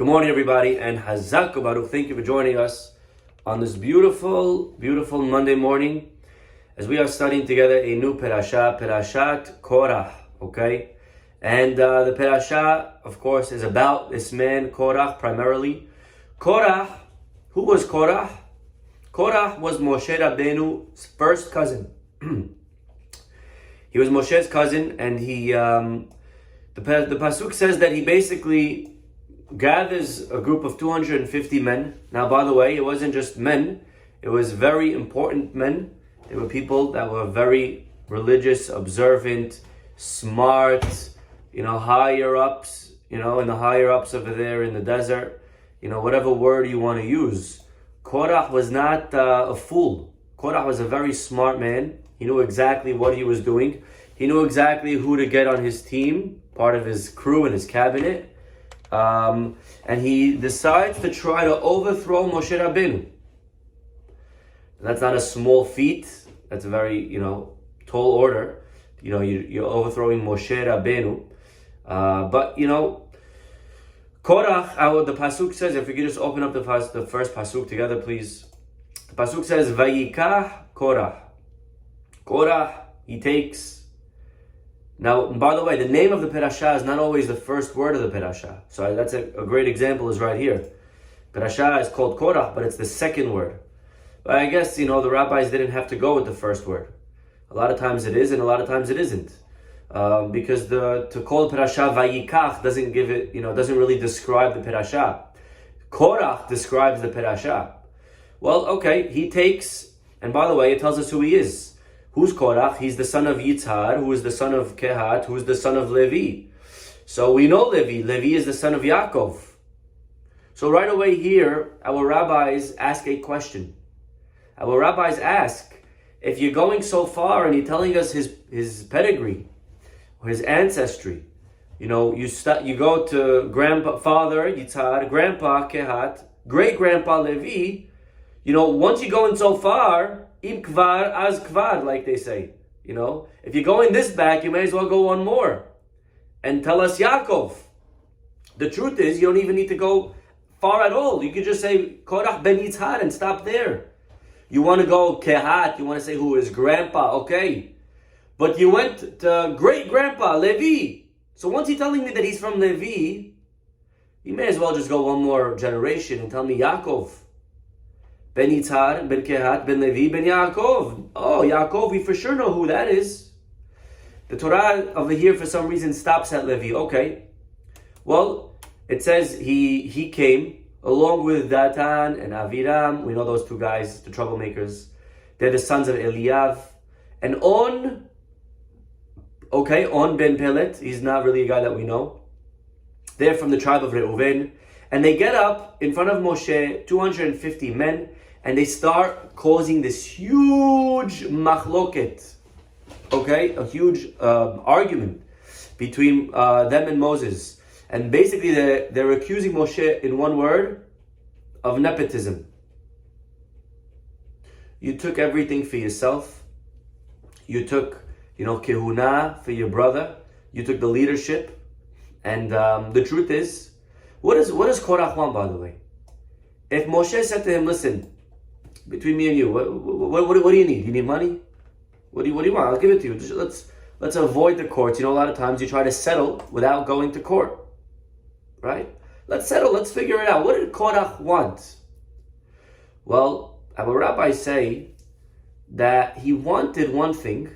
Good morning, everybody, and Hazak Baruch. Thank you for joining us on this beautiful, beautiful Monday morning as we are studying together a new Perashat Korah, okay? And the Perashat, of course, is about this man, Korah, primarily. Korah, who was Korah? Korah was Moshe Rabbeinu's first cousin. He was Moshe's cousin, and the Pasuk says that he basically gathers a group of 250 men. Now, by the way, it wasn't just men, it was very important men. They were people that were very religious, observant, smart, higher ups, in the higher ups over there in the desert, whatever word you want to use. Korah was not a fool. Korah was a very smart man. He knew exactly what he was doing. He knew exactly who to get on his team, part of his crew and his cabinet. And he decides to try to overthrow Moshe Rabbeinu. That's not a small feat. That's a very, tall order. You're overthrowing Moshe Rabbeinu. But Korah, the Pasuk says, if we could just open up the first Pasuk together, please. The Pasuk says, Vayikah Korah. Korah, he takes. Now, by the way, the name of the Perashah is not always the first word of the Perashah. So that's a great example is right here. Perashah is called Korah, but it's the second word. But I guess, the rabbis didn't have to go with the first word. A lot of times it is, and a lot of times it isn't. Because to call Perashah Vayikach doesn't give it, doesn't really describe the Perashah. Korah describes the Perashah. Well, okay, he takes, and by the way, it tells us who he is. Who's Korah? He's the son of Yitzhar, who is the son of Kehat, who is the son of Levi. So we know Levi. Levi is the son of Yaakov. So right away here, our rabbis ask a question. Our rabbis ask, if you're going so far and you're telling us his pedigree, or his ancestry, you go to grandfather Yitzhar, grandpa Kehat, great-grandpa Levi, once you're going so far, im kvar az kvar, like they say. If you're going this back, you may as well go one more and tell us Yaakov. The truth is, you don't even need to go far at all. You could just say Korah ben Yitzhar and stop there. You want to go Kehat, you want to say who is grandpa, okay. But you went to great-grandpa Levi. So once you're telling me that he's from Levi, you may as well just go one more generation and tell me Yaakov. Ben Yitzhar, Ben Kehat, Ben Levi, Ben Yaakov. Oh, Yaakov, we for sure know who that is. The Torah over here, for some reason, stops at Levi. Okay. Well, it says he came along with Datan and Aviram. We know those two guys, the troublemakers. They're the sons of Eliav. And On Ben Pelet, he's not really a guy that we know. They're from the tribe of Reuven. And they get up in front of Moshe, 250 men, and they start causing this huge machloket, a huge argument between them and Moses. And basically they're accusing Moshe, in one word, of nepotism. You took everything for yourself. You took, kehuna for your brother. You took the leadership. And the truth is, what does Korah want, by the way? If Moshe said to him, listen, between me and you, what do you need? You need money? What do you want? I'll give it to you. Just let's avoid the courts. A lot of times you try to settle without going to court. Right? Let's settle. Let's figure it out. What did Korah want? Well, our rabbis say that he wanted one thing,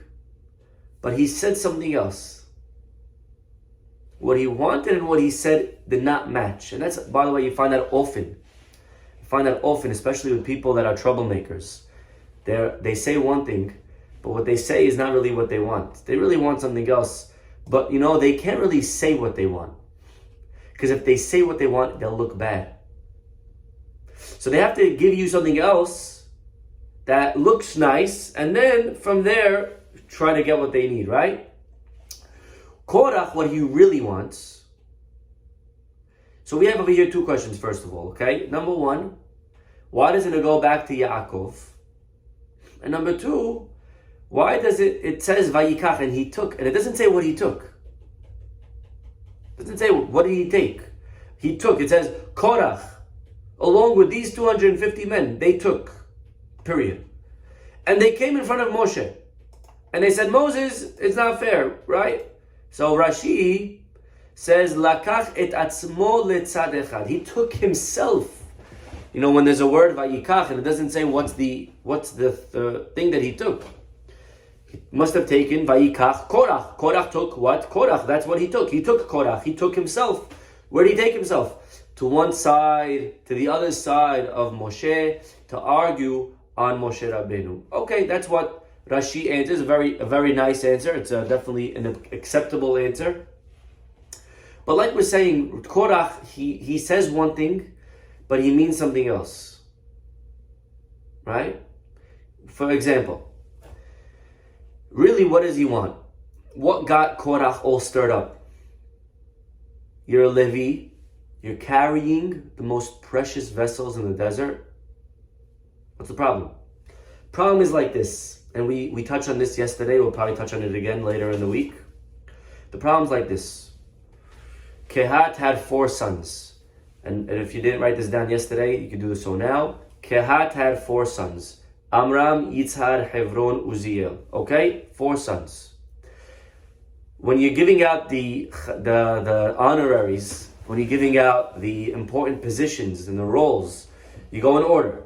but he said something else. What he wanted and what he said did not match. And that's, by the way, you find that often. You find that often, especially with people that are troublemakers. They say one thing, but what they say is not really what they want. They really want something else. But, they can't really say what they want. Because if they say what they want, they'll look bad. So they have to give you something else that looks nice, and then from there, try to get what they need, right? Korah, what he really wants. So we have over here two questions, first of all, okay? Number one, why doesn't it go back to Yaakov? And number two, why does it says Vayikach and he took, and it doesn't say what he took. It doesn't say what did he take. He took. It says Korah, along with these 250 men, they took. Period. And they came in front of Moshe. And they said, Moses, it's not fair, right? So Rashi says, Lakach et atzmo letzad echad. He took himself. You know, when there's a word vayikach and it doesn't say what's the thing that he took. He must have taken vayikach Korah. Korah took what? Korah. That's what he took. He took Korah. He took himself. Where did he take himself? To one side, to the other side of Moshe, to argue on Moshe Rabbeinu. Okay, that's what Rashi answers. A very nice answer. It's definitely an acceptable answer. But like we're saying, Korah, he says one thing, but he means something else. Right? For example, really, what does he want? What got Korah all stirred up? You're a Levi. You're carrying the most precious vessels in the desert. What's the problem? Problem is like this, and we touched on this yesterday. We'll probably touch on it again later in the week. The problem's like this. Kehat had 4 sons. And if you didn't write this down yesterday, you can do so now. Kehat had 4 sons. Amram, Yitzhar, Hebron, Uziel. Okay? 4 sons. When you're giving out the honoraries, when you're giving out the important positions and the roles, you go in order.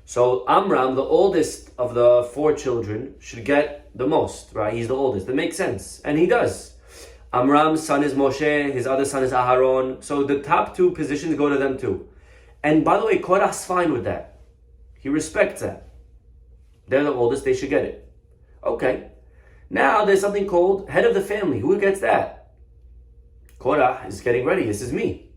So Amram, the oldest of the 4 children, should get the most, right? He's the oldest. That makes sense. And he does. Amram's son is Moshe, his other son is Aharon. So the top 2 positions go to them too. And by the way, Korah's fine with that. He respects that. They're the oldest, they should get it. Okay. Now there's something called head of the family. Who gets that? Korah is getting ready. This is me.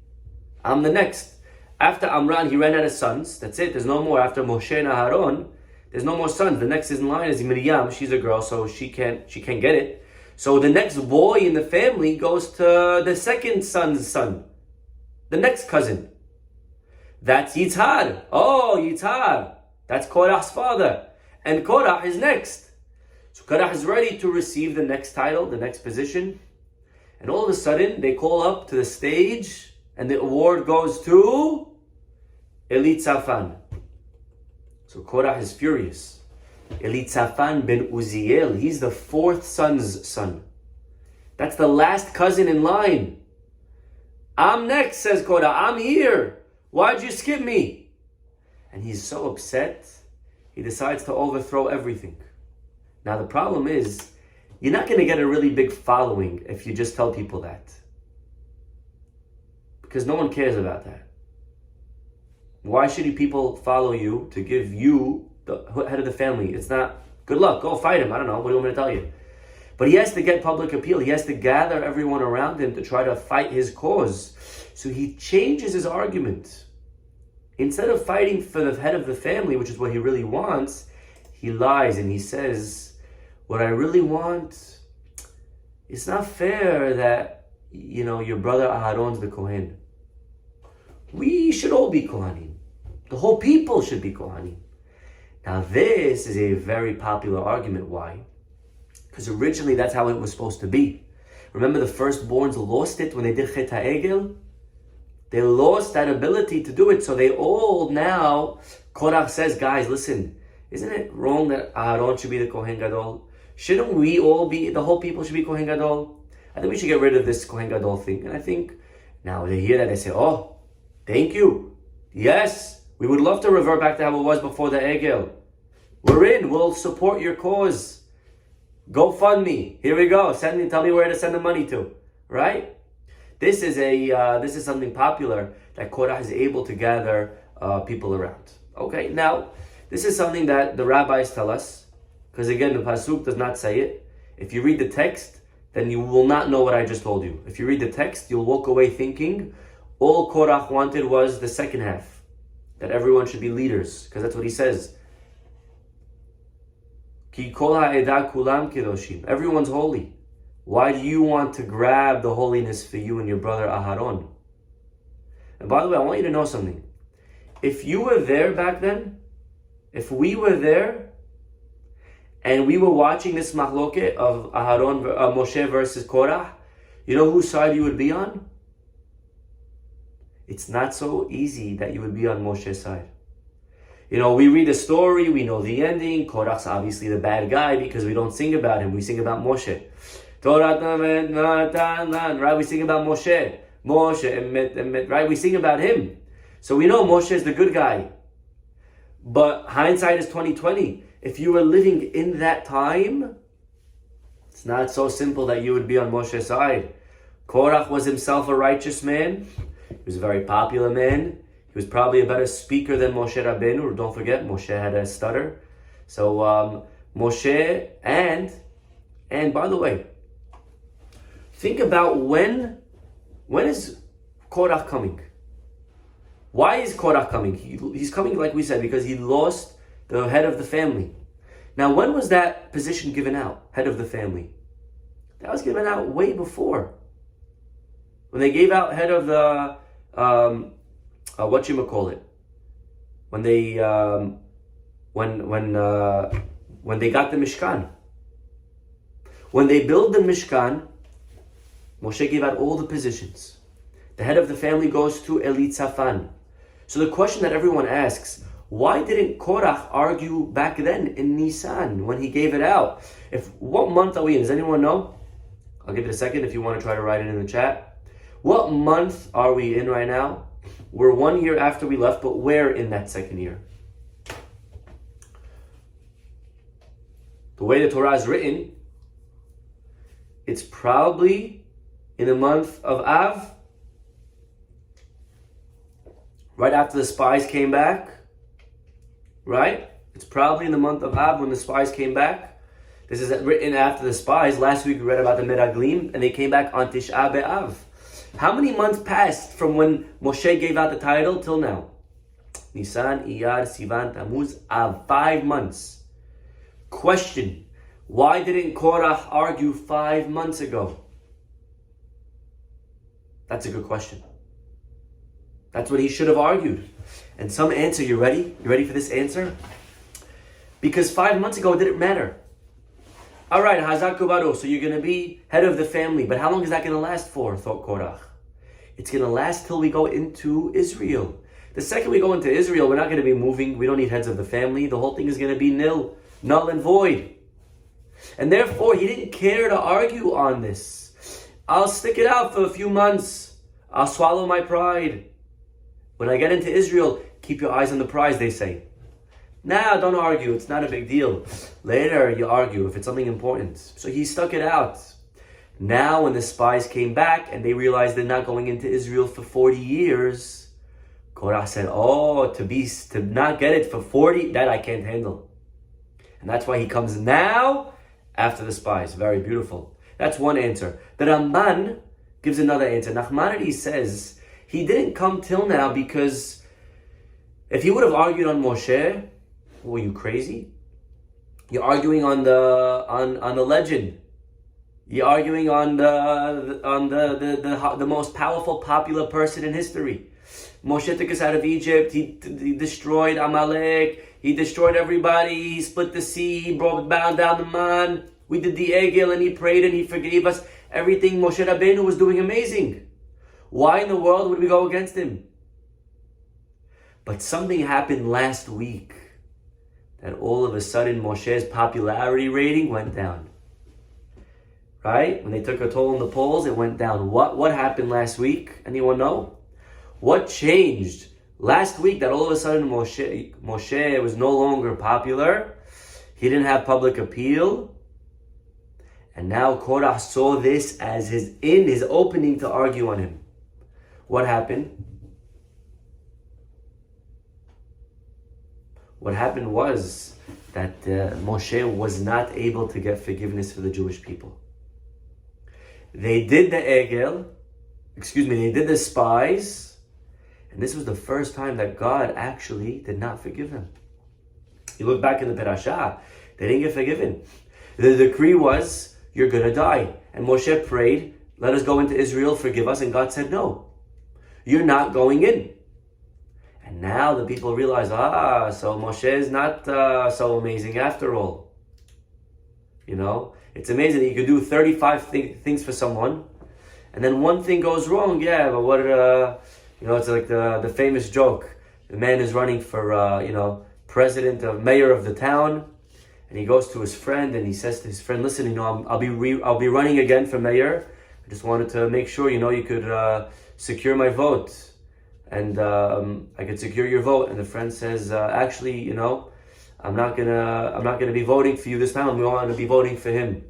I'm the next. After Amram, he ran out of sons. That's it. There's no more. After Moshe and Aharon, there's no more sons. The next in line is Miriam. She's a girl, so she can't get it. So the next boy in the family goes to the second son's son, the next cousin. That's Yitzhar. Oh, Yitzhar. That's Korah's father. And Korah is next. So Korah is ready to receive the next title, the next position. And all of a sudden, they call up to the stage, and the award goes to Elitzaphan. So Korah is furious. Elitzaphan ben Uziel, he's the 4th son's son. That's the last cousin in line. I'm next, says Korah. I'm here. Why'd you skip me? And he's so upset, he decides to overthrow everything. Now the problem is, you're not going to get a really big following if you just tell people that. Because no one cares about that. Why should people follow you to give you the head of the family? It's not, good luck, go fight him. I don't know, what do you want me to tell you? But he has to get public appeal. He has to gather everyone around him to try to fight his cause. So he changes his argument. Instead of fighting for the head of the family, which is what he really wants, he lies and he says, what I really want, it's not fair that, your brother Aharon's the Kohen. We should all be Kohanim. The whole people should be Kohanim. Now this is a very popular argument. Why? Because originally that's how it was supposed to be. Remember the firstborns lost it when they did Chet HaEgel? They lost that ability to do it. So they all now, Korah says, guys, listen, isn't it wrong that Aharon should be the Kohen Gadol? Shouldn't we all be, the whole people should be Kohen Gadol? I think we should get rid of this Kohen Gadol thing. And I think now they hear that, they say, oh, thank you. Yes, we would love to revert back to how it was before the Egel. We're in. We'll support your cause. Go fund me. Here we go. Tell me where to send the money to. Right? This is something popular that Korah is able to gather people around. Okay. Now, this is something that the rabbis tell us, because again, the pasuk does not say it. If you read the text, then you will not know what I just told you. If you read the text, you'll walk away thinking all Korah wanted was the second half, that everyone should be leaders, because that's what he says. Ki kol ha'edah kulam kedoshim. Everyone's holy. Why do you want to grab the holiness for you and your brother Aharon? And by the way, I want you to know something. If you were there back then, if we were there, and we were watching this mahloket of Moshe versus Korah, you know whose side you would be on? it's not so easy that you would be on Moshe's side. You know, we read the story, we know the ending. Korach's obviously the bad guy because we don't sing about him. We sing about Moshe. Right? We sing about Moshe. Moshe, right? We sing about him. So we know Moshe is the good guy. But hindsight is 2020. If you were living in that time, it's not so simple that you would be on Moshe's side. Korach was himself a righteous man. He was a very popular man. He was probably a better speaker than Moshe Rabbeinu. Don't forget, Moshe had a stutter. So Moshe and by the way, think about when is Korach coming? Why is Korach coming? He's coming, like we said, because he lost the head of the family. Now, when was that position given out, head of the family? That was given out way before. When they gave out head of the when they got the Mishkan. When they built the Mishkan, Moshe gave out all the positions. The head of the family goes to Elitzaphan. So the question that everyone asks, why didn't Korach argue back then in Nisan when he gave it out? What month are we in? Does anyone know? I'll give it a second if you want to try to write it in the chat. What month are we in right now? We're 1 year after we left, but where in that second year? The way the Torah is written, it's probably in the month of Av, right after the spies came back, right? It's probably in the month of Av when the spies came back. This is written after the spies. Last week we read about the Meraglim, and they came back on Tisha B'Av. How many months passed from when Moshe gave out the title till now? Nisan, Iyar, Sivan, Tammuz, Av. 5 months. Question: why didn't Korah argue 5 months ago? That's a good question. That's what he should have argued. And some answer, you ready? You ready for this answer? Because 5 months ago it didn't matter. All right, Hazak Kubaro, so you're going to be head of the family, but how long is that going to last for, thought Korah? It's going to last till we go into Israel. The second we go into Israel, we're not going to be moving. We don't need heads of the family. The whole thing is going to be null and void. And therefore, he didn't care to argue on this. I'll stick it out for a few months. I'll swallow my pride. When I get into Israel, keep your eyes on the prize, they say. Nah, don't argue. It's not a big deal. Later, you argue if it's something important. So he stuck it out. Now, when the spies came back and they realized they're not going into Israel for 40 years, Korah said, to not get it for 40, that I can't handle. And that's why he comes now after the spies. Very beautiful. That's one answer. The Ramban gives another answer. Nachmanides says he didn't come till now because if he would have argued on Moshe, were you crazy? You're arguing on the legend. You're arguing on the most powerful, popular person in history. Moshe took us out of Egypt. He destroyed Amalek. He destroyed everybody. He split the sea. He bound down the man. We did the Egel, and he prayed and he forgave us. Everything Moshe Rabbeinu was doing amazing. Why in the world would we go against him? But something happened last week that all of a sudden Moshe's popularity rating went down. Right? When they took a toll on the polls, it went down. What happened last week? Anyone know? What changed last week that all of a sudden Moshe was no longer popular? He didn't have public appeal. And now Korah saw this as his opening to argue on him. What happened? What happened was that Moshe was not able to get forgiveness for the Jewish people. They did they did the spies, and this was the first time that God actually did not forgive them. You look back in the Parashah, they didn't get forgiven. The decree was, you're going to die. And Moshe prayed, let us go into Israel, forgive us, and God said, no, you're not going in. And now the people realize, so Moshe is not so amazing after all. You know, it's amazing that you could do 35 things for someone, and then one thing goes wrong. Yeah, but what, It's like the famous joke. The man is running for, mayor of the town. And he goes to his friend and he says to his friend, listen, I'll be running again for mayor. I just wanted to make sure, you could secure my vote. And I could secure your vote. And the friend says, actually, I'm not gonna be voting for you this time. I'm going to be voting for him.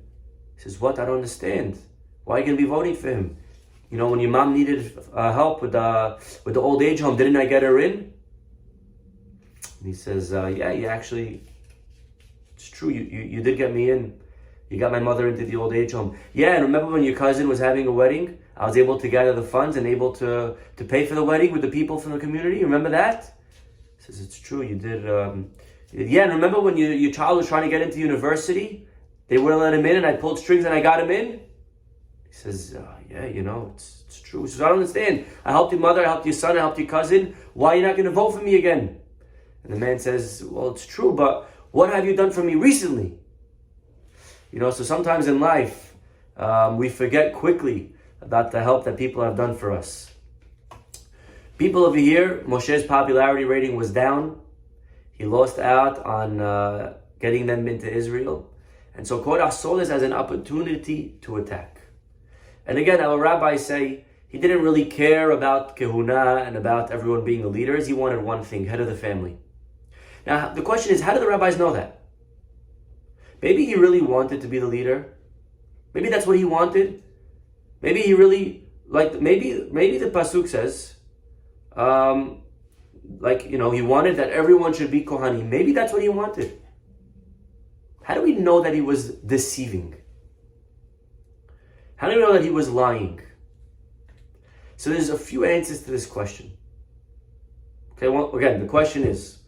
He says, what? I don't understand. Why are you gonna be voting for him? When your mom needed help with the old age home, didn't I get her in? And he says, yeah, you actually, it's true. You did get me in. You got my mother into the old age home. Yeah, and remember when your cousin was having a wedding? I was able to gather the funds and able to pay for the wedding with the people from the community. Remember that? He says, it's true. You did. Yeah, and remember when your child was trying to get into university? They wouldn't let him in, and I pulled strings and I got him in? He says, yeah, it's true. He says, I don't understand. I helped your mother, I helped your son, I helped your cousin. Why are you not going to vote for me again? And the man says, well, it's true, but what have you done for me recently? So sometimes in life, we forget quickly about the help that people have done for us. People over here, Moshe's popularity rating was down. He lost out on getting them into Israel. And so Korah saw this as an opportunity to attack. And again, our rabbis say he didn't really care about kehuna and about everyone being the leaders. He wanted one thing, head of the family. Now, the question is, how do the rabbis know that? Maybe he really wanted to be the leader. Maybe that's what he wanted. Maybe he really, maybe the pasuk says, he wanted that everyone should be Kohanim. Maybe that's what he wanted. How do we know that he was deceiving? How do we know that he was lying? So there's a few answers to this question. Okay, well, again, the question is,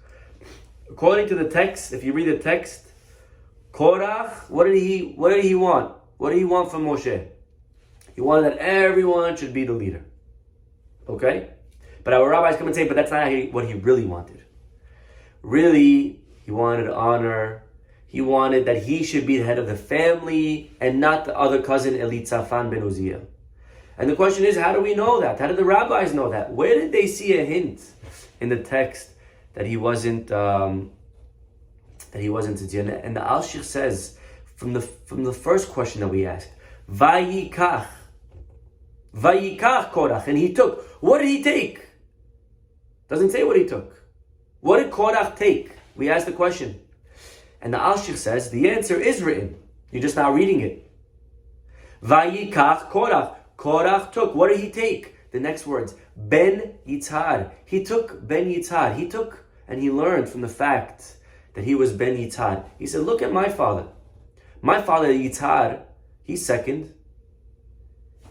according to the text, if you read the text, Korah, what did he want? What did he want from Moshe? He wanted that everyone should be the leader. Okay? But our rabbis come and say, but that's not what he really wanted. Really, he wanted honor. He wanted that he should be the head of the family and not the other cousin Elitzaphan ben Uziel. And the question is, how do we know that? How did the rabbis know that? Where did they see a hint in the text that he wasn't sincere? And the Alshich says, from the first question that we asked, Vayikach Korah, and he took. What did he take? Doesn't say what he took. What did Korah take? We asked the question. And the Alshich says, the answer is written. You're just not reading it. Vayikach Korah. Korah took. What did he take? The next words. Ben Yitzhar. He took Ben Yitzhar. He took and he learned from the fact that he was Ben Yitzhar. He said, look at my father. My father Yitzhar, he's second.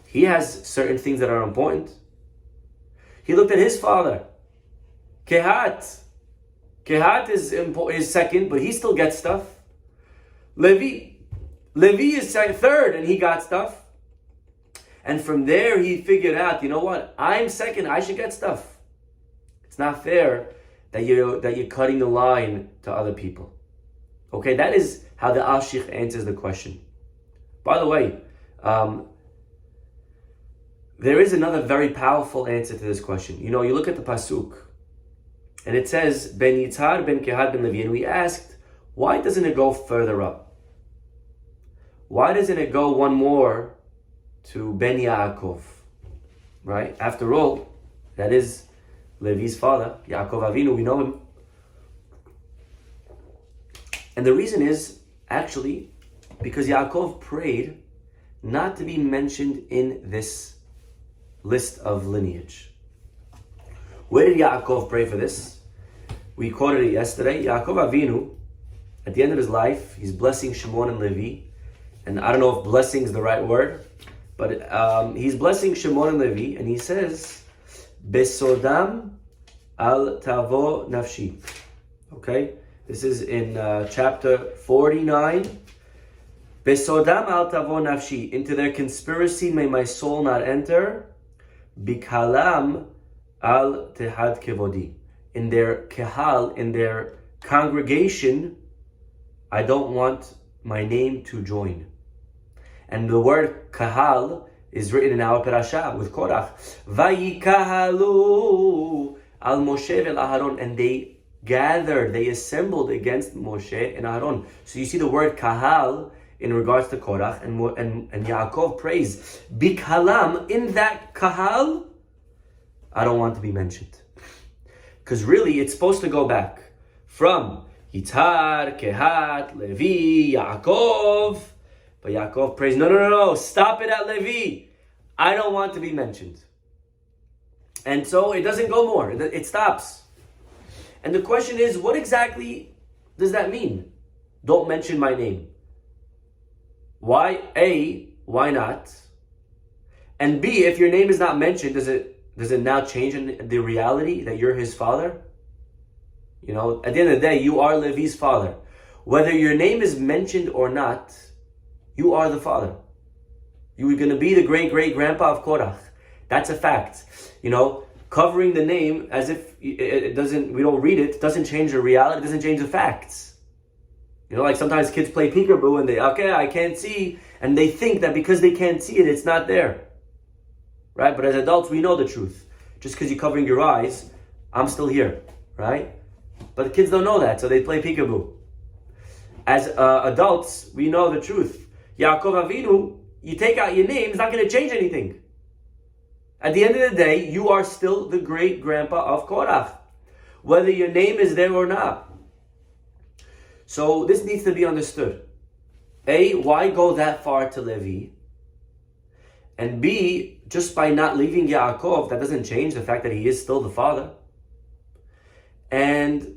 He has certain things that are important. He looked at his father. Kehat. Kehat is second, but he still gets stuff. Levi is third, and he got stuff. And from there, he figured out, you know what? I'm second. I should get stuff. It's not fair that you're cutting the line to other people. Okay, that is how the Alshich answers the question. By the way, there is another very powerful answer to this question. You look at the pasuk. And it says, Ben Yitzhar, Ben Kehat, Ben Levi. And we asked, why doesn't it go further up? Why doesn't it go one more to Ben Yaakov? Right? After all, that is Levi's father, Yaakov Avinu, we know him. And the reason is, actually, because Yaakov prayed not to be mentioned in this list of lineage. Where did Yaakov pray for this? We quoted it yesterday. Yaakov Avinu, at the end of his life, he's blessing Shimon and Levi. And I don't know if blessing is the right word, but he's blessing Shimon and Levi, and he says, Besodam al tavo nafshi. Okay? This is in chapter 49. Besodam al tavo nafshi. Into their conspiracy may my soul not enter. Bikalam al tehad kevodi. In their kehal, in their congregation, I don't want my name to join. And the word kahal is written in our parasha with Korah. Vayikahalu al Moshe vel Aharon, and they gathered, they assembled against Moshe and Aharon. So you see the word kahal in regards to Korah, and Yaakov prays, Bikhalam, in that kahal, I don't want to be mentioned. Because really, it's supposed to go back from Yitzhar, Kehat, Levi, Yaakov. But Yaakov prays, no, stop it at Levi. I don't want to be mentioned. And so it doesn't go more. It stops. And the question is, what exactly does that mean? Don't mention my name. Why? A, why not? And B, if your name is not mentioned, does it now change in the reality that you're his father? You know, at the end of the day, you are Levi's father. Whether your name is mentioned or not, you are the father. You are going to be the great-great-grandpa of Korah. That's a fact. You know, covering the name as if it doesn't, we don't read it, doesn't change the reality, doesn't change the facts. You know, like sometimes kids play peekaboo and I can't see, and they think that because they can't see it, it's not there. Right? But as adults, we know the truth. Just because you're covering your eyes, I'm still here. Right? But the kids don't know that, so they play peekaboo. As adults, we know the truth. Yaakov Avinu, you take out your name, it's not going to change anything. At the end of the day, you are still the great-grandpa of Korah, whether your name is there or not. So this needs to be understood. A, why go that far to Levi? And B, just by not leaving Yaakov, that doesn't change the fact that he is still the father. And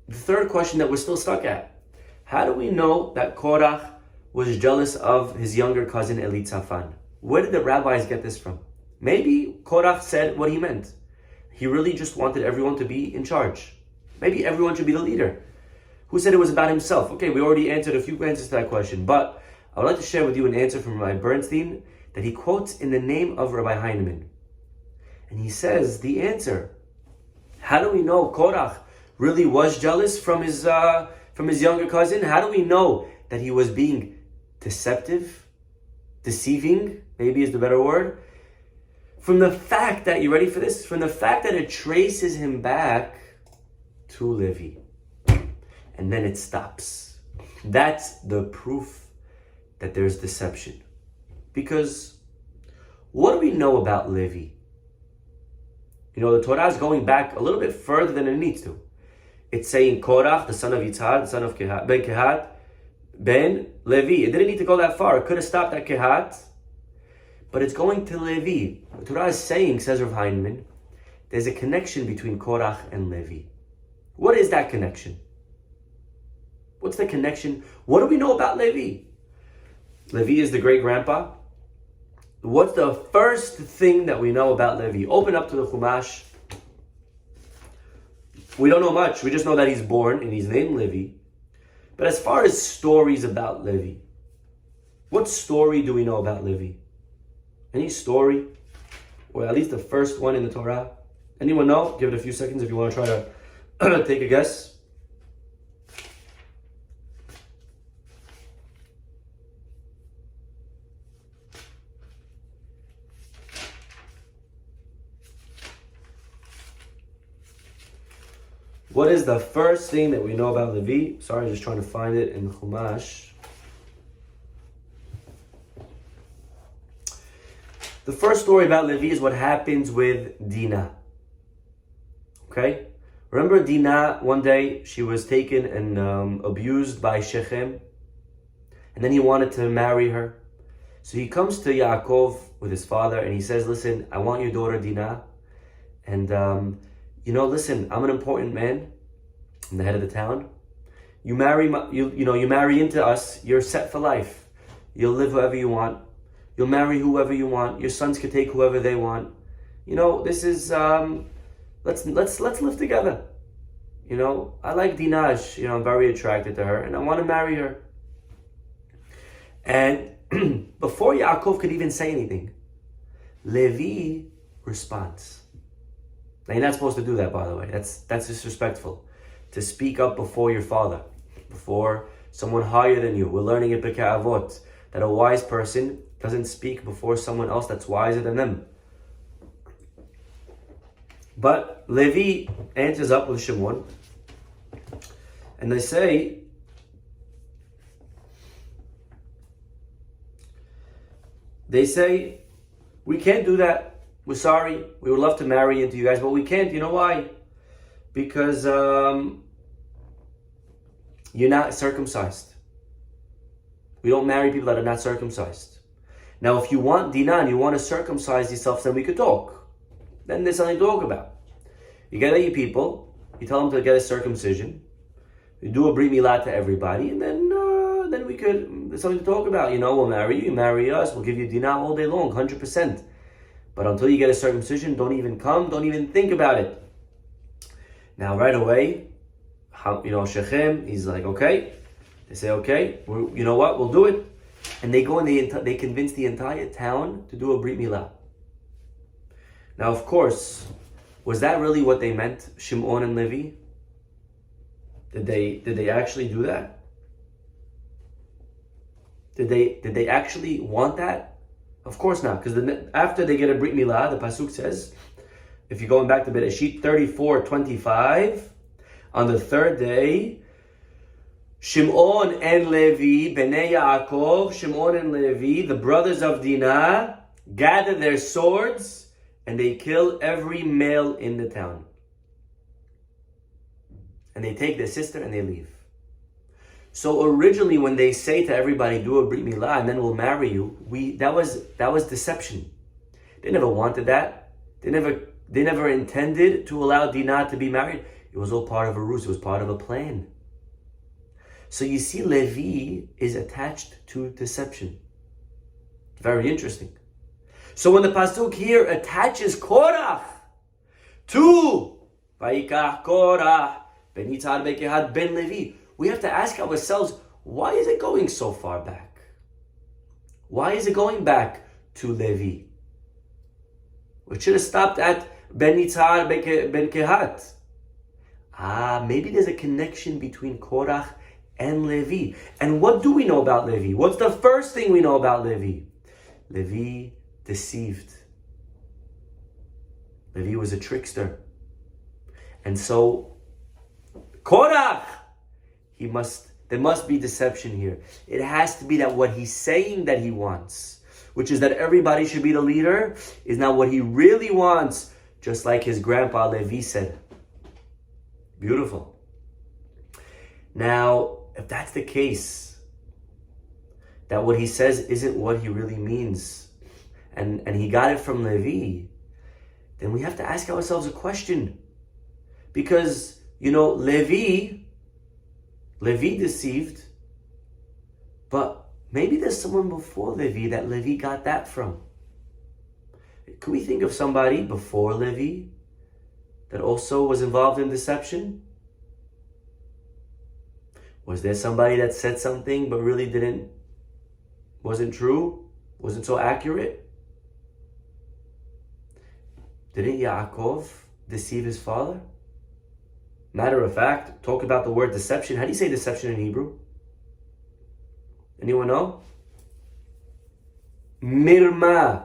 the third question that we're still stuck at, how do we know that Korah was jealous of his younger cousin Elitzaphan? Where did the rabbis get this from? Maybe Korah said what he meant. He really just wanted everyone to be in charge. Maybe everyone should be the leader. Who said it was about himself? Okay, we already answered a few answers to that question, but I would like to share with you an answer from Rabbi Bernstein that he quotes in the name of Rabbi Heinemann. And he says the answer. How do we know Korah really was jealous from his younger cousin? How do we know that he was being deceptive, deceiving, maybe is the better word? From the fact that, you ready for this? From the fact that it traces him back to Levi. And then it stops. That's the proof that there's deception. Because what do we know about Levi? You know, the Torah is going back a little bit further than it needs to. It's saying Korah, the son of Yitzhar, the son of Ben Kehat, Ben Levi. It didn't need to go that far. It could have stopped at Kehat. But it's going to Levi. The Torah is saying, says Rav Heinemann, there's a connection between Korah and Levi. What is that connection? What's the connection? What do we know about Levi? Levi is the great-grandpa. What's the first thing that we know about Levi? Open up to the Chumash. We don't know much. We just know that he's born and he's named Levi. But as far as stories about Levi, what story do we know about Levi? Any story? Or at least the first one in the Torah? Anyone know? Give it a few seconds if you want to try to take a guess. What is the first thing that we know about Levi? Sorry, just trying to find it in Chumash. The first story about Levi is what happens with Dinah. Okay? Remember Dinah, one day she was taken and abused by Shechem. And then he wanted to marry her. So he comes to Yaakov with his father and he says, listen, I want your daughter Dinah. And listen, I'm an important man. I'm the head of the town. You marry into us. You're set for life. You'll live whoever you want. You'll marry whoever you want. Your sons can take whoever they want. This is let's live together. I like Dinah. I'm very attracted to her, and I want to marry her. And before Yaakov could even say anything, Levi responds. Now, you're not supposed to do that, by the way. That's disrespectful. To speak up before your father, before someone higher than you. We're learning in Pirkei Avot that a wise person doesn't speak before someone else that's wiser than them. But Levi answers up with Shimon, and they say, we can't do that. We're sorry. We would love to marry into you guys, but we can't. You know why? Because you're not circumcised. We don't marry people that are not circumcised. Now, if you want dinan, you want to circumcise yourself, then we could talk. Then there's something to talk about. You gather your people, you tell them to get a circumcision, you do a brit milah to everybody, and then there's something to talk about. We'll marry you marry us, we'll give you dinan all day long, 100%. But until you get a circumcision, don't even think about it. Now, right away, Shechem, he's like, okay. They say, okay, you know what, we'll do it. And they go and they convince the entire town to do a brit milah. Now, of course, was that really what they meant, Shimon and Levi? Did they actually do that? Did they actually want that? Of course not, because after they get a brit milah, the pasuk says, if you're going back to Bereshit 34:25, on the third day, Shimon and Levi, Bnei Yaakov, Shimon and Levi, the brothers of Dinah, gather their swords and they kill every male in the town. And they take their sister and they leave. So originally, when they say to everybody, do a brit milah and then we'll marry you, that was deception. They never wanted that. They never intended to allow Dinah to be married. It was all part of a ruse. It was part of a plan. So you see, Levi is attached to deception. Very interesting. So when the pasuk here attaches Korah to Vayikach Korah ben Yitzhar bekehat ben Levi, we have to ask ourselves, why is it going so far back? Why is it going back to Levi? It should have stopped at ben Yitzhar ben Kehat. Maybe there's a connection between Korah and Levi. And what do we know about Levi? What's the first thing we know about Levi? Levi deceived. Levi was a trickster. And so, Korah, there must be deception here. It has to be that what he's saying that he wants, which is that everybody should be the leader, is not what he really wants, just like his grandpa Levi said. Beautiful. Now, if that's the case, that what he says isn't what he really means, and he got it from Levi, then we have to ask ourselves a question. Because, Levi deceived, but maybe there's someone before Levi that Levi got that from. Could we think of somebody before Levi that also was involved in deception? Was there somebody that said something but really wasn't true, wasn't so accurate? Didn't Yaakov deceive his father? Matter of fact, talk about the word deception. How do you say deception in Hebrew? Anyone know? Mirma.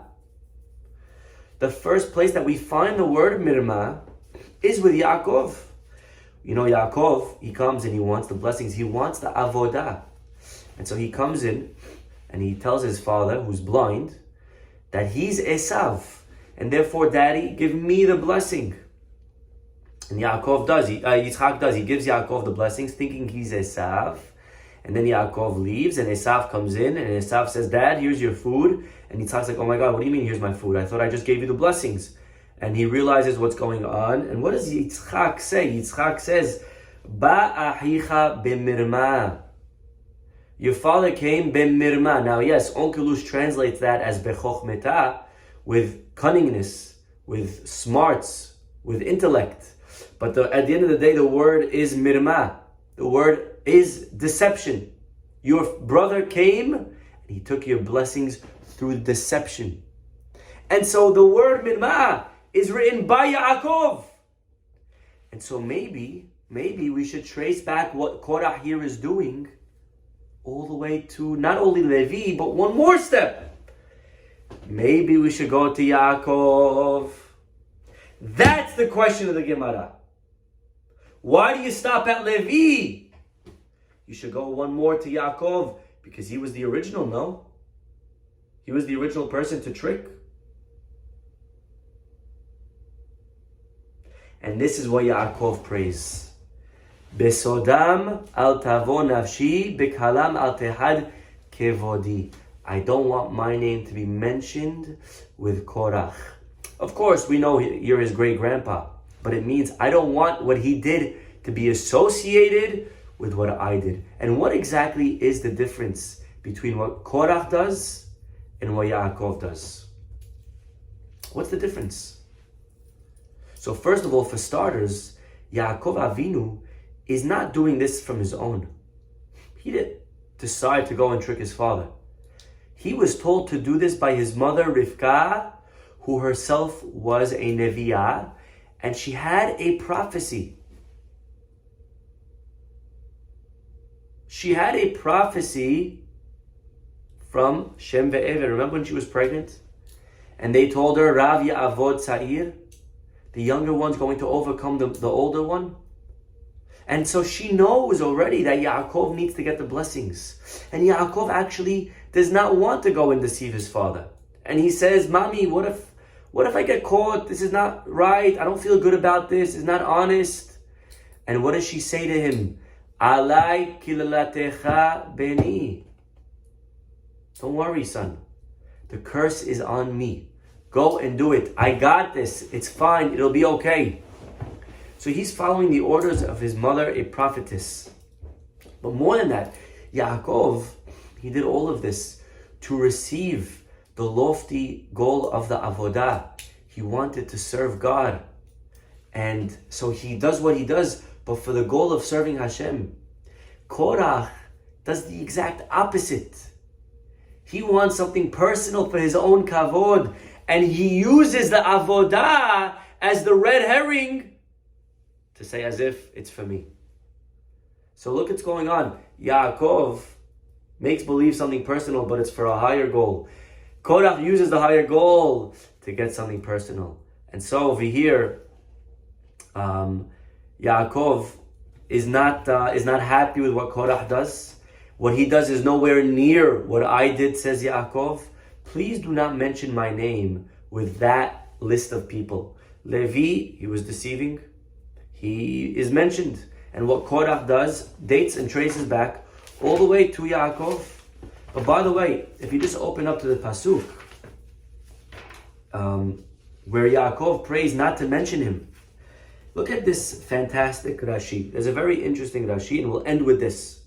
The first place that we find the word mirma is with Yaakov. Yaakov, he comes and he wants the blessings. He wants the avodah. And so he comes in and he tells his father, who's blind, that he's Esav. And therefore, Daddy, give me the blessing. And Yaakov does. Yitzchak does. He gives Yaakov the blessings, thinking he's Esav. And then Yaakov leaves, and Esav comes in, and Esav says, Dad, here's your food. And Yitzchak's like, oh my God, what do you mean here's my food? I thought I just gave you the blessings. And he realizes what's going on. And what does Yitzchak say? Yitzchak says, Ba ahicha b'mirma. Your father came b'mirma. Now yes, Onkelush translates that as bechochmeta, with cunningness, with smarts, with intellect. But at the end of the day, the word is mirma. The word is deception. Your brother came and he took your blessings through deception. And so the word mirma is written by Yaakov. And so maybe we should trace back what Korah here is doing all the way to not only Levi, but one more step. maybe we should go to Yaakov. That's the question of the Gemara. Why do you stop at Levi? You should go one more to Yaakov because he was the original, no? He was the original person to trick. And this is what Yaakov prays. Besodam al tavo nafshi, bikalam al tehad kevodi. I don't want my name to be mentioned with Korah. Of course, we know you're his great-grandpa, but it means I don't want what he did to be associated with what I did. And what exactly is the difference between what Korah does and what Yaakov does? What's the difference? So first of all, for starters, Yaakov Avinu is not doing this from his own. He didn't decide to go and trick his father. He was told to do this by his mother Rivka, who herself was a Neviah, and she had a prophecy. She had a prophecy from Shem ve'Ever. Remember when she was pregnant? And they told her, Rav Ya'avod Sa'ir, the younger one's going to overcome the older one. And so she knows already that Yaakov needs to get the blessings. And Yaakov actually does not want to go and deceive his father. And he says, Mommy, what if I get caught? This is not right. I don't feel good about this. It's not honest. And what does she say to him? Alai kilalatecha beni. Don't worry, son. The curse is on me. Go and do it. I got this. It's fine. It'll be okay. So he's following the orders of his mother, a prophetess. But more than that, Yaakov, he did all of this to receive the lofty goal of the avodah. He wanted to serve God. And so he does what he does, but for the goal of serving Hashem. Korah does the exact opposite. He wants something personal for his own kavod, and he uses the avodah as the red herring to say as if it's for me. So look what's going on. Yaakov makes believe something personal, but it's for a higher goal. Korah uses the higher goal to get something personal. And so over here, Yaakov is not happy with what Korah does. What he does is nowhere near what I did, says Yaakov. Please do not mention my name with that list of people. Levi, he was deceiving. He is mentioned. And what Korah does dates and traces back all the way to Yaakov. But by the way, if you just open up to the Pasuk, where Yaakov prays not to mention him, look at this fantastic Rashi. There's a very interesting Rashi, and we'll end with this.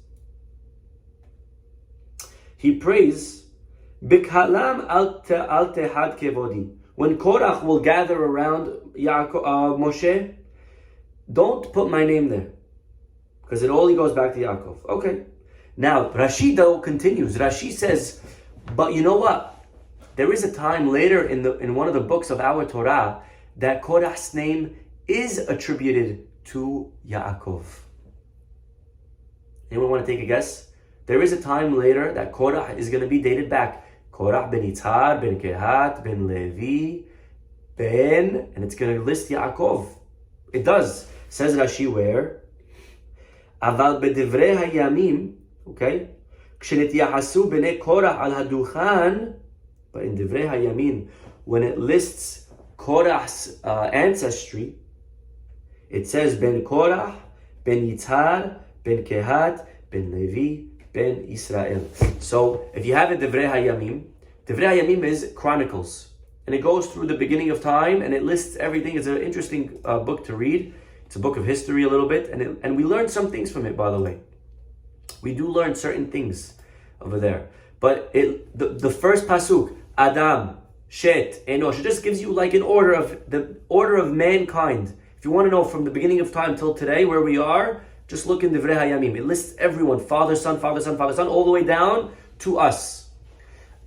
He prays, Bikhalam al tehad kevodi. When Korah will gather around Moshe, don't put my name there, because it only goes back to Yaakov. Okay. Now, Rashi though continues. Rashi says, but you know what? There is a time later in one of the books of our Torah that Korah's name is attributed to Yaakov. Anyone want to take a guess? There is a time later that Korah is going to be dated back. Korah ben Yitzhar, ben Kehat, ben Levi, and it's going to list Yaakov. It does. Says Rashi where? Aval b'divrei hayamim, okay? Kshenityahasu b'nei Korah al haduchan, but in divrei hayamin, when it lists Korah's ancestry, it says ben Korah, ben Yitzhar, ben Kehat, ben Levi, ben Israel. So if you have a divrei hayamim is Chronicles. And it goes through the beginning of time and it lists everything. It's an interesting book to read. It's a book of history a little bit. And we learned some things from it, by the way. We do learn certain things over there. But the first pasuk, Adam, Shet, Enosh, it just gives you like the order of mankind. If you want to know from the beginning of time till today where we are, just look in Divrei Hayamim. It lists everyone, father, son, all the way down to us.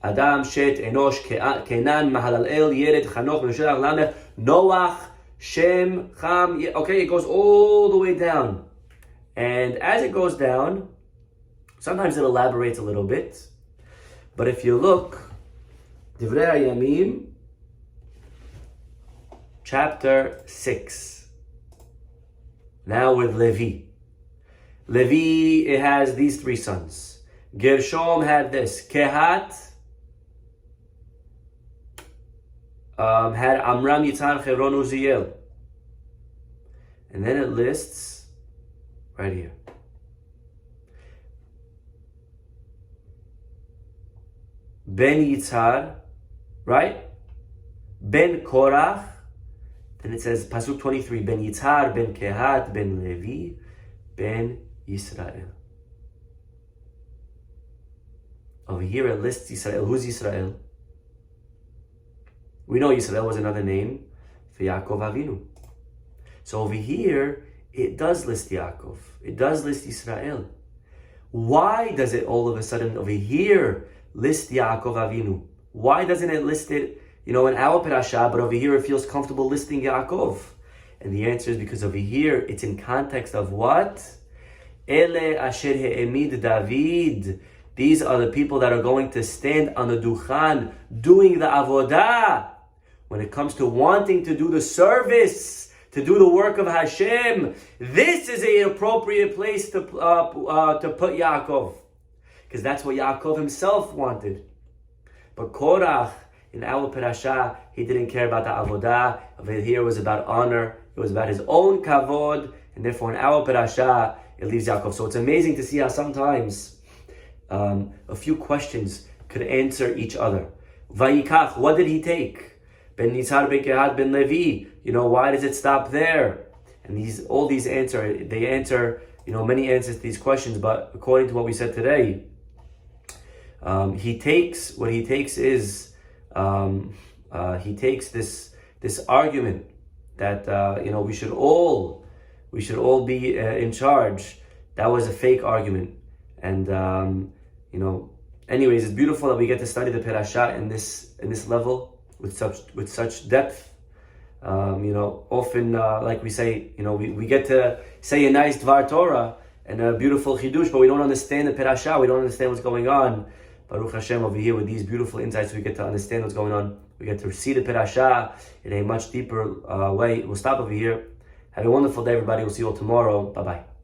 Adam, Shet, Enosh, Kenan, Mahalalel, Yered, Chanoch, Meshach, Lamech, Noach, Shem, Cham. Okay, it goes all the way down. And as it goes down, sometimes it elaborates a little bit. But if you look, Divrei Hayamim, chapter 6. Now with Levi. Levi, it has these three sons. Gershom had this. Kehat had Amram, Yitzhak, Hebron, Uziel. And then it lists right here. Ben Yitzhar, right? Ben Korah. Then it says, Pasuk 23, Ben Yitzhar, Ben Kehat, Ben Levi, Ben Yisrael. Over here it lists Yisrael. Who's Yisrael? We know Yisrael was another name for Yaakov Avinu. So over here, it does list Yaakov. It does list Yisrael. Why does it all of a sudden over here list Yaakov Avinu? Why doesn't it list it, in our parasha, but over here it feels comfortable listing Yaakov? And the answer is because over here it's in context of what? Ele asher he'emid David. These are the people that are going to stand on the Duchan doing the avodah. When it comes to wanting to do the service, to do the work of Hashem, this is an appropriate place to put Yaakov. Because that's what Yaakov himself wanted. But Korah, in our parasha, he didn't care about the avodah. Over here it was about honor. It was about his own kavod. And therefore in our parasha, it leaves Yaakov. So it's amazing to see how sometimes a few questions could answer each other. Vayikach, what did he take? Ben Yitzhar, Ben Kehat, Ben Levi. Why does it stop there? And all these answer, they answer, many answers to these questions. But according to what we said today, he takes this argument that we should all be in charge. That was a fake argument, and anyways, it's beautiful that we get to study the parasha in this level with such depth. Often, like we say, we get to say a nice Dvar Torah and a beautiful Chidush, but we don't understand the parasha. We don't understand what's going on. Baruch Hashem, over here with these beautiful insights, we get to understand what's going on. We get to see the parasha in a much deeper way. We'll stop over here. Have a wonderful day, everybody. We'll see you all tomorrow. Bye-bye.